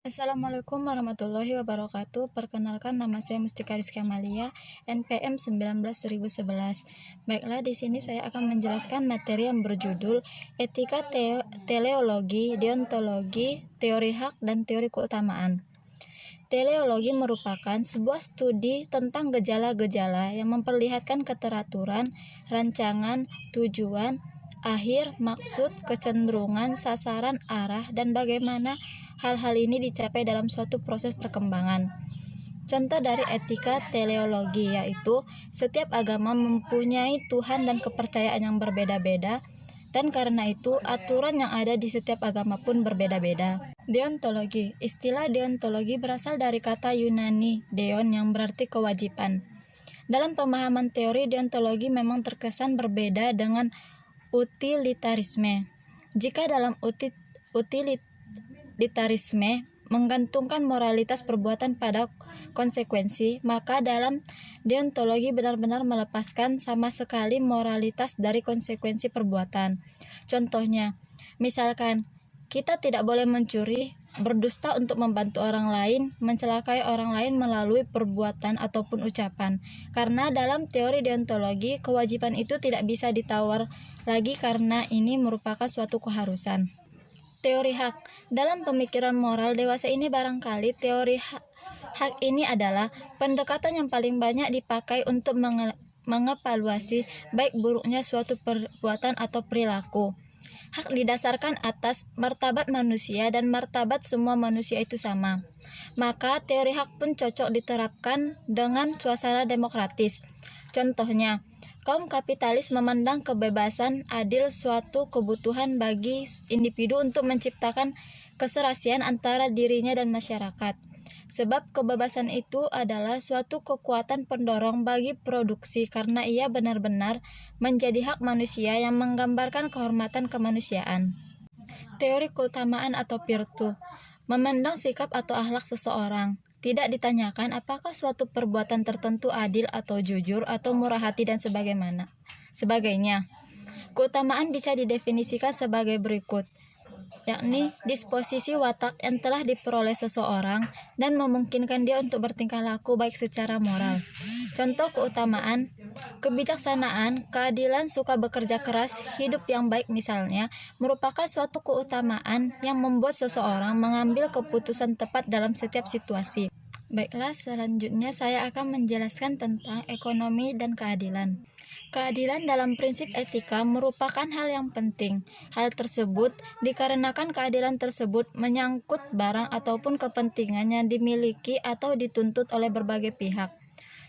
Assalamualaikum warahmatullahi wabarakatuh. Perkenalkan, nama saya Mustika Rizky Amalia, NPM 19 1011. Baiklah, di sini saya akan menjelaskan materi yang berjudul Etika Teleologi, Deontologi, Teori Hak, dan Teori Keutamaan. Teleologi merupakan sebuah studi tentang gejala-gejala yang memperlihatkan keteraturan, rancangan, tujuan, akhir, maksud, kecenderungan, sasaran, arah, dan bagaimana hal-hal ini dicapai dalam suatu proses perkembangan. Contoh dari etika teleologi yaitu setiap agama mempunyai Tuhan dan kepercayaan yang berbeda-beda, dan karena itu aturan yang ada di setiap agama pun berbeda-beda. Deontologi. Istilah deontologi berasal dari kata Yunani deon yang berarti kewajiban. Dalam pemahaman teori, deontologi memang terkesan berbeda dengan utilitarisme. Jika dalam utilitarisme menggantungkan moralitas perbuatan pada konsekuensi, maka dalam deontologi benar-benar melepaskan sama sekali moralitas dari konsekuensi perbuatan. Contohnya, misalkan kita tidak boleh mencuri, berdusta untuk membantu orang lain, mencelakai orang lain melalui perbuatan ataupun ucapan. Karena dalam teori deontologi, kewajiban itu tidak bisa ditawar lagi karena ini merupakan suatu keharusan. Teori hak. Dalam pemikiran moral dewasa ini barangkali teori hak ini adalah pendekatan yang paling banyak dipakai untuk mengevaluasi baik buruknya suatu perbuatan atau perilaku. Hak didasarkan atas martabat manusia dan martabat semua manusia itu sama. Maka teori hak pun cocok diterapkan dengan suasana demokratis. Contohnya, kaum kapitalis memandang kebebasan adil suatu kebutuhan bagi individu untuk menciptakan keserasian antara dirinya dan masyarakat. Sebab kebebasan itu adalah suatu kekuatan pendorong bagi produksi karena ia benar-benar menjadi hak manusia yang menggambarkan kehormatan kemanusiaan. Teori keutamaan atau virtu. Memandang sikap atau akhlak seseorang. Tidak ditanyakan apakah suatu perbuatan tertentu adil atau jujur atau murah hati dan sebagainya. Keutamaan bisa didefinisikan sebagai berikut, yakni disposisi watak yang telah diperoleh seseorang dan memungkinkan dia untuk bertingkah laku baik secara moral. Contoh keutamaan: kebijaksanaan, keadilan, suka bekerja keras, hidup yang baik misalnya, merupakan suatu keutamaan yang membuat seseorang mengambil keputusan tepat dalam setiap situasi. Baiklah, selanjutnya saya akan menjelaskan tentang ekonomi dan keadilan. Keadilan dalam prinsip etika merupakan hal yang penting. Hal tersebut dikarenakan keadilan tersebut menyangkut barang ataupun kepentingan yang dimiliki atau dituntut oleh berbagai pihak.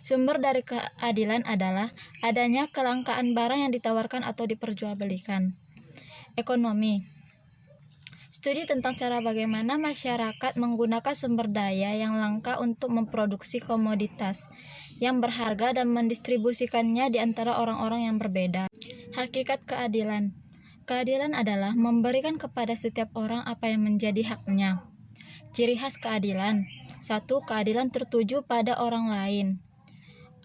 Sumber dari keadilan adalah adanya kelangkaan barang yang ditawarkan atau diperjualbelikan. Ekonomi. Studi tentang cara bagaimana masyarakat menggunakan sumber daya yang langka untuk memproduksi komoditas yang berharga dan mendistribusikannya di antara orang-orang yang berbeda. Hakikat keadilan. Keadilan adalah memberikan kepada setiap orang apa yang menjadi haknya. Ciri khas keadilan. 1. Keadilan tertuju pada orang lain,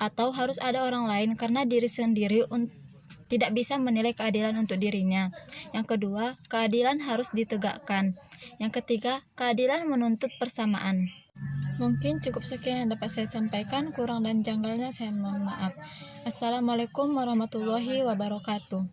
atau harus ada orang lain karena diri sendiri tidak bisa menilai keadilan untuk dirinya. Yang kedua, keadilan harus ditegakkan. Yang ketiga, keadilan menuntut persamaan. Mungkin cukup sekian yang dapat saya sampaikan, kurang dan janggalnya saya mohon maaf. Assalamualaikum warahmatullahi wabarakatuh.